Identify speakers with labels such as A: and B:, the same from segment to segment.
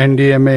A: NDMA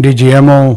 A: DGMO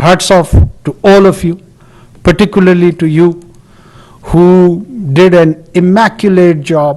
A: Hats off to all of you, particularly to you who did an immaculate job,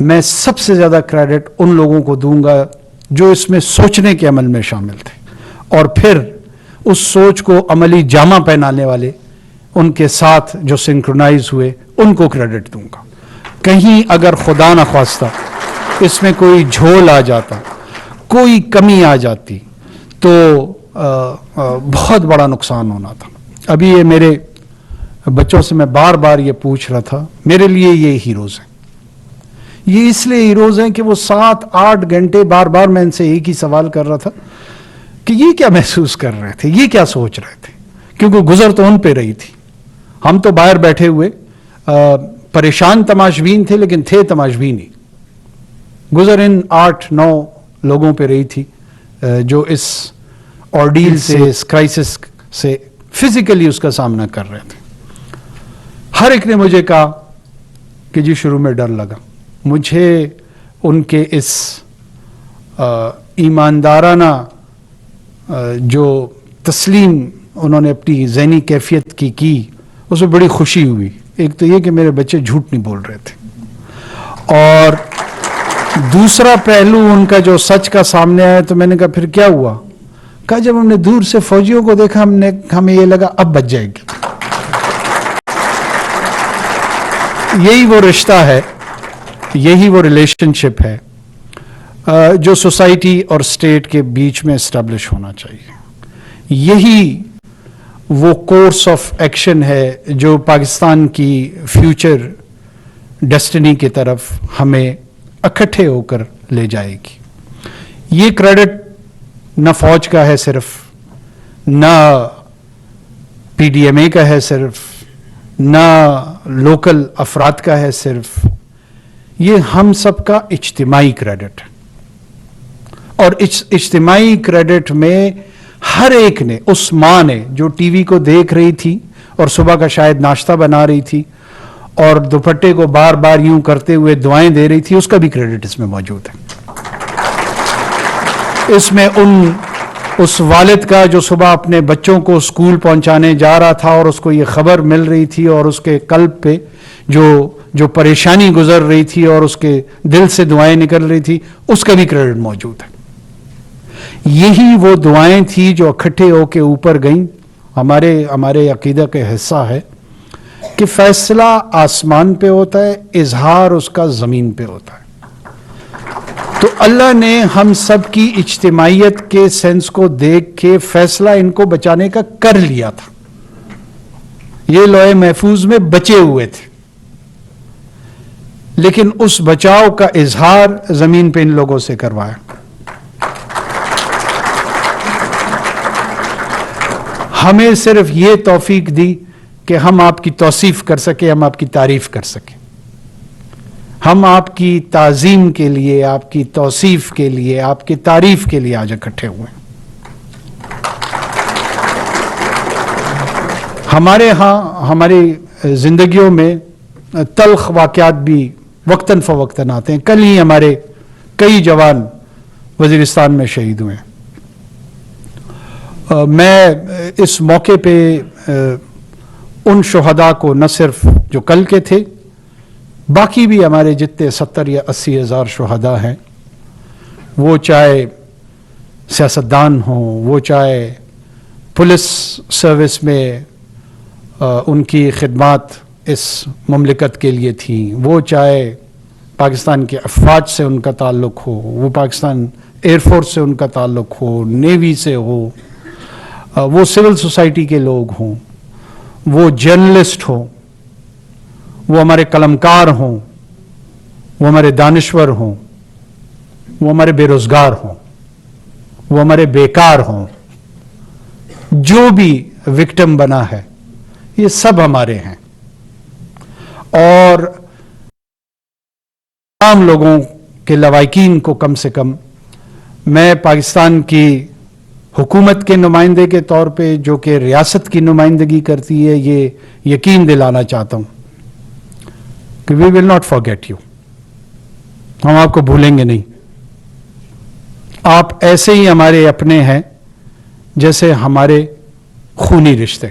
A: میں سب سے زیادہ credit ان لوگوں کو دوں گا جو اس میں سوچنے کے عمل میں شامل تھے اور پھر اس سوچ کو عملی جامہ پہنانے والے ان کے ساتھ جو سنکرونائز ہوئے ان کو کریڈٹ دوں گا. کہیں اگر خدا نخواستہ اس میں کوئی جھول آ جاتا, کوئی کمی آ جاتی تو بہت بڑا نقصان ہونا تھا. ابھی یہ میرے بچوں سے میں بار بار یہ پوچھ رہا تھا, میرے لیے یہ ہیروز ہیں. یہ اس لیے ہیروز ہیں کہ وہ 7-8 گھنٹے بار بار میں ان سے ایک ہی سوال کر رہا تھا کہ یہ کیا محسوس کر رہے تھے, یہ کیا سوچ رہے تھے, کیونکہ گزر تو ان پہ رہی تھی. ہم تو باہر بیٹھے ہوئے پریشان تماشبین تھے, لیکن تھے تماشبین ہی. گزر ان 8-9 لوگوں پہ رہی تھی جو اس آرڈیل سے, اس کرائسس سے فزیکلی اس کا سامنا کر رہے تھے. ہر ایک نے مجھے کہا کہ جی شروع میں ڈر لگا. مجھے ان کے اس ایماندارانہ جو تسلیم انہوں نے اپنی ذہنی کیفیت کی اس میں بڑی خوشی ہوئی. ایک تو یہ کہ میرے بچے جھوٹ نہیں بول رہے تھے, اور دوسرا پہلو ان کا جو سچ کا سامنے آیا تو میں نے کہا پھر کیا ہوا. کہا جب ہم نے دور سے فوجیوں کو دیکھا ہمیں یہ لگا اب بچ جائے گی. یہی وہ رشتہ ہے, یہی وہ ریلیشن شپ ہے جو سوسائٹی اور اسٹیٹ کے بیچ میں اسٹیبلش ہونا چاہیے. یہی وہ کورس آف ایکشن ہے جو پاکستان کی فیوچر ڈیسٹنی کی طرف ہمیں اکٹھے ہو کر لے جائے گی. یہ کریڈٹ نہ فوج کا ہے صرف, نہ پی ڈی ایم اے کا ہے صرف, نہ لوکل افراد کا ہے صرف, یہ ہم سب کا اجتماعی کریڈٹ ہے. اور اجتماعی کریڈٹ میں ہر ایک نے, اس ماں نے جو ٹی وی کو دیکھ رہی تھی اور صبح کا شاید ناشتہ بنا رہی تھی اور دوپٹے کو بار بار یوں کرتے ہوئے دعائیں دے رہی تھی, اس کا بھی کریڈٹ اس میں موجود ہے. اس میں اس والد کا جو صبح اپنے بچوں کو اسکول پہنچانے جا رہا تھا اور اس کو یہ خبر مل رہی تھی اور اس کے قلب پہ جو پریشانی گزر رہی تھی اور اس کے دل سے دعائیں نکل رہی تھی, اس کا بھی کریڈٹ موجود ہے. یہی وہ دعائیں تھی جو اکٹھے ہو کے اوپر گئیں. ہمارے عقیدہ کا حصہ ہے کہ فیصلہ آسمان پہ ہوتا ہے, اظہار اس کا زمین پہ ہوتا ہے. تو اللہ نے ہم سب کی اجتماعیت کے سینس کو دیکھ کے فیصلہ ان کو بچانے کا کر لیا تھا. یہ لوح محفوظ میں بچے ہوئے تھے, لیکن اس بچاؤ کا اظہار زمین پہ ان لوگوں سے کروایا. ہمیں صرف یہ توفیق دی کہ ہم آپ کی توصیف کر سکیں, ہم آپ کی تعریف کر سکیں. ہم آپ کی تعظیم کے لیے, آپ کی توصیف کے لیے, آپ کی تعریف کے لیے آج اکٹھے ہوئے. ہمارے ہاں ہماری زندگیوں میں تلخ واقعات بھی وقتاً فوقتاً آتے ہیں. کل ہی ہمارے کئی جوان وزیرستان میں شہید ہوئے ہیں. میں اس موقع پہ ان شہداء کو نہ صرف جو کل کے تھے, باقی بھی ہمارے جتنے 70 یا 80 ہزار شہداء ہیں, وہ چاہے سیاستدان ہوں, وہ چاہے پولیس سروس میں ان کی خدمات اس مملکت کے لیے تھیں, وہ چاہے پاکستان کے افواج سے ان کا تعلق ہو, وہ پاکستان ایئر فورس سے ان کا تعلق ہو, نیوی سے ہو, وہ سول سوسائٹی کے لوگ ہوں, وہ جرنلسٹ ہوں, وہ ہمارے قلمکار ہوں, وہ ہمارے دانشور ہوں, وہ ہمارے بے روزگار ہوں, وہ ہمارے بیکار ہوں, جو بھی وکٹم بنا ہے یہ سب ہمارے ہیں. اور تمام لوگوں کے لواحقین کو کم سے کم میں پاکستان کی حکومت کے نمائندے کے طور پہ, جو کہ ریاست کی نمائندگی کرتی ہے, یہ یقین دلانا چاہتا ہوں کہ وی ول ناٹ فارگیٹ یو. ہم آپ کو بھولیں گے نہیں. آپ ایسے ہی ہمارے اپنے ہیں جیسے ہمارے خونی رشتے,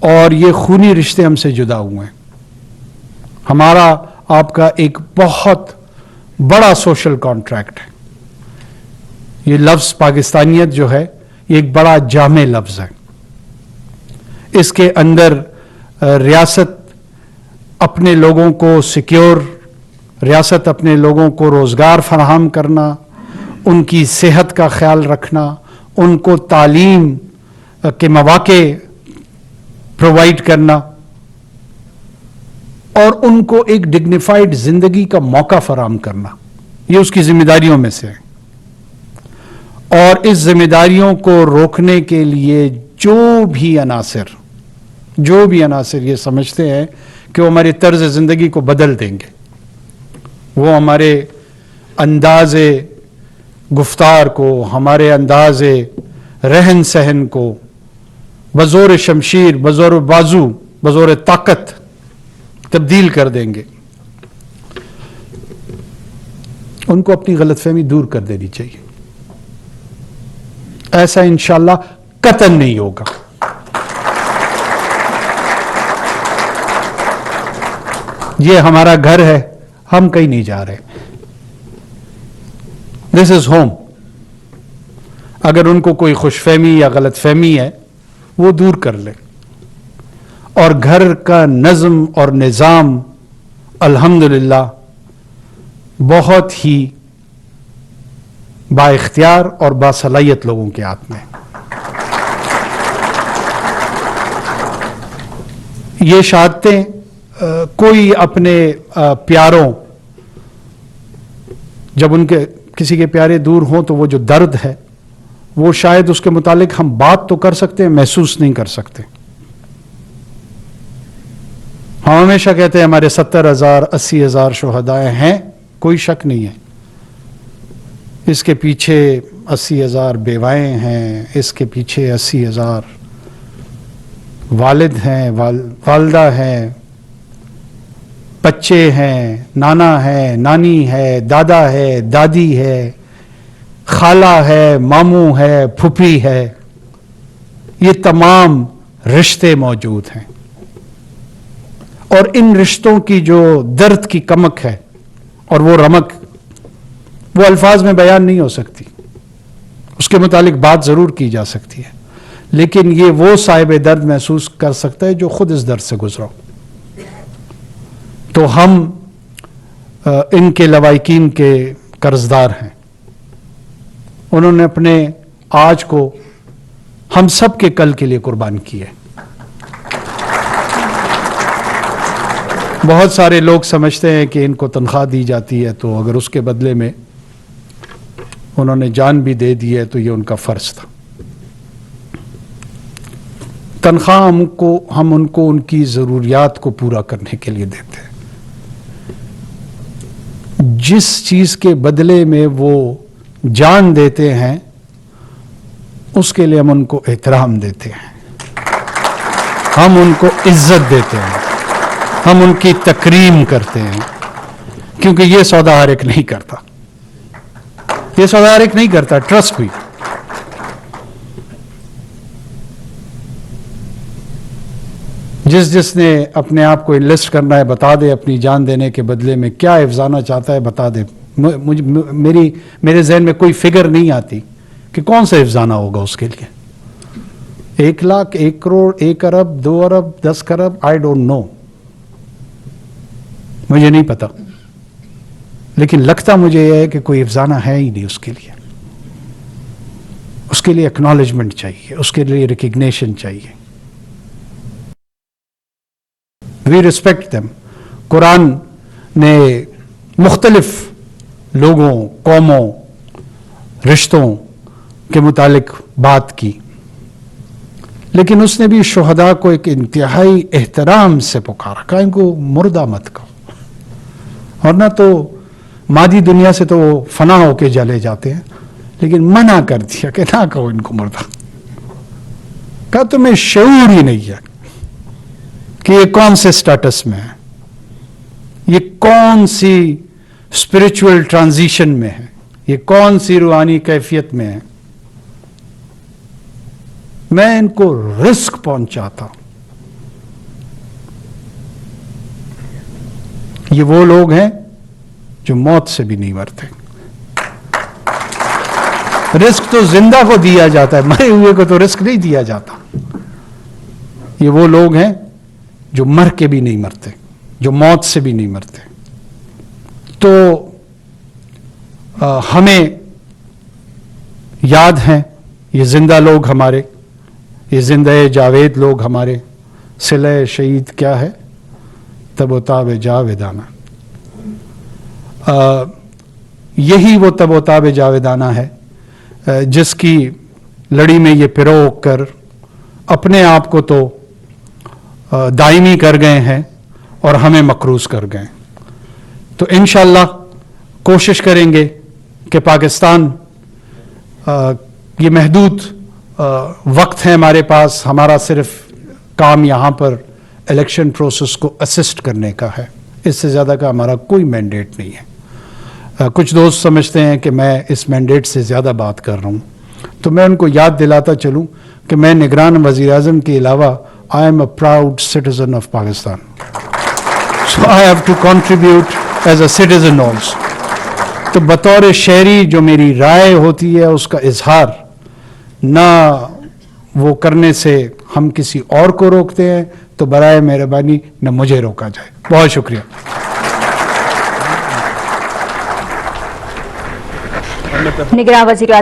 A: اور یہ خونی رشتے ہم سے جدا ہوئے ہیں. ہمارا آپ کا ایک بہت بڑا سوشل کانٹریکٹ ہے. یہ لفظ پاکستانیت جو ہے یہ ایک بڑا جامع لفظ ہے. اس کے اندر ریاست اپنے لوگوں کو سیکیور، ریاست اپنے لوگوں کو روزگار فراہم کرنا، ان کی صحت کا خیال رکھنا، ان کو تعلیم کے مواقع پرووائڈ کرنا اور ان کو ایک ڈگنیفائڈ زندگی کا موقع فراہم کرنا، یہ اس کی ذمہ داریوں میں سے ہے. اور اس ذمہ داریوں کو روکنے کے لیے جو بھی عناصر یہ سمجھتے ہیں کہ وہ ہمارے طرز زندگی کو بدل دیں گے، وہ ہمارے انداز گفتار کو، ہمارے انداز رہن سہن کو بزور شمشیر، بزور بازو، بزور طاقت تبدیل کر دیں گے، ان کو اپنی غلط فہمی دور کر دینی چاہیے. ایسا انشاءاللہ قطعاً نہیں ہوگا. یہ ہمارا گھر ہے، ہم کہیں نہیں جا رہے. دس از ہوم. اگر ان کو کوئی خوش فہمی یا غلط فہمی ہے وہ دور کر لے. اور گھر کا نظم اور نظام الحمدللہ بہت ہی با اختیار اور باصلاحیت لوگوں کے ہاتھ میں. یہ شہادتیں کوئی اپنے پیاروں، جب ان کے کسی کے پیارے دور ہوں تو وہ جو درد ہے وہ شاید اس کے متعلق ہم بات تو کر سکتے ہیں، محسوس نہیں کر سکتے. ہم ہمیشہ کہتے ہیں ہمارے 70,000 80,000 شہدائے ہیں، کوئی شک نہیں ہے. اس کے پیچھے 80,000 بیوائیں ہیں، اس کے پیچھے 80,000 والد ہیں، والدہ ہیں، بچے ہیں، نانا ہے، نانی ہے، دادا ہے، دادی ہے، خالہ ہے، ماموں ہے، پھوپھی ہے. یہ تمام رشتے موجود ہیں اور ان رشتوں کی جو درد کی کمک ہے اور وہ رمق، وہ الفاظ میں بیان نہیں ہو سکتی. اس کے متعلق بات ضرور کی جا سکتی ہے، لیکن یہ وہ صاحب درد محسوس کر سکتا ہے جو خود اس درد سے گزرا. تو ہم ان کے لواحقین کے قرضدار ہیں. انہوں نے اپنے آج کو ہم سب کے کل کے لیے قربان کیے. بہت سارے لوگ سمجھتے ہیں کہ ان کو تنخواہ دی جاتی ہے تو اگر اس کے بدلے میں انہوں نے جان بھی دے دی ہے تو یہ ان کا فرض تھا. تنخواہ ہم ان کو ان کی ضروریات کو پورا کرنے کے لیے دیتے ہیں. جس چیز کے بدلے میں وہ جان دیتے ہیں اس کے لیے ہم ان کو احترام دیتے ہیں، ہم ان کو عزت دیتے ہیں، ہم ان کی تکریم کرتے ہیں، کیونکہ یہ سودا ہر ایک نہیں کرتا. یہ سودا ہر ایک نہیں کرتا، ٹرسٹ بھی. جس نے اپنے آپ کو انلسٹ کرنا ہے بتا دے، اپنی جان دینے کے بدلے میں کیا افزانا چاہتا ہے بتا دے. میرے ذہن میں کوئی فگر نہیں آتی کہ کون سا افزانہ ہوگا اس کے لیے. 1 لاکھ، 1 کروڑ، 1 ارب، 2 ارب، 10 کروڑ، آئی ڈونٹ نو، مجھے نہیں پتا. لیکن لگتا مجھے یہ ہے کہ کوئی افزانہ ہے ہی نہیں اس کے لیے. اس کے لیے اکنالجمنٹ چاہیے، اس کے لیے ریکگنیشن چاہیے. We respect them. قرآن نے مختلف لوگوں، قوموں، رشتوں کے متعلق بات کی، لیکن اس نے بھی شہداء کو ایک انتہائی احترام سے پکارا، کہا ان کو مردہ مت کہو، ورنہ تو مادی دنیا سے تو وہ فنا ہو کے جلے جاتے ہیں. لیکن منع کر دیا کہ نہ کہو ان کو مردہ. کہا تمہیں شعور ہی نہیں ہے کہ یہ کون سے سٹیٹس میں ہے، یہ کون سی اسپرچول ٹرانزیشن میں ہے، یہ کون سی روحانی کیفیت میں ہے. میں ان کو رزق پہنچاتا ہوں. یہ وہ لوگ ہیں جو موت سے بھی نہیں مرتے. رزق تو زندہ کو دیا جاتا ہے, مرے ہوئے کو تو رزق نہیں دیا جاتا. یہ وہ لوگ ہیں جو مر کے بھی نہیں مرتے, جو موت سے بھی نہیں مرتے. تو ہمیں یاد ہیں یہ زندہ لوگ ہمارے, یہ زندہ جاوید لوگ ہمارے. صلہ شہید کیا ہے؟ تب و تاب جاویدانہ. یہی وہ تب و تاب جاویدانہ ہے جس کی لڑی میں یہ پرو کر اپنے آپ کو تو دائمی کر گئے ہیں اور ہمیں مقروض کر گئے. تو انشاءاللہ کوشش کریں گے کہ پاکستان, یہ محدود وقت ہے ہمارے پاس, ہمارا صرف کام یہاں پر الیکشن پروسیس کو اسسٹ کرنے کا ہے, اس سے زیادہ کا ہمارا کوئی مینڈیٹ نہیں ہے. کچھ دوست سمجھتے ہیں کہ میں اس مینڈیٹ سے زیادہ بات کر رہا ہوں, تو میں ان کو یاد دلاتا چلوں کہ میں نگران وزیر اعظم کے علاوہ I am a proud citizen of Pakistan. So I have to contribute as a citizen also. تو بطور شہری جو میری رائے ہوتی ہے اس کا اظہار نہ وہ کرنے سے ہم کسی اور کو روکتے ہیں, تو برائے مہربانی نہ مجھے روکا جائے. بہت شکریہ.
B: نگراں وزیر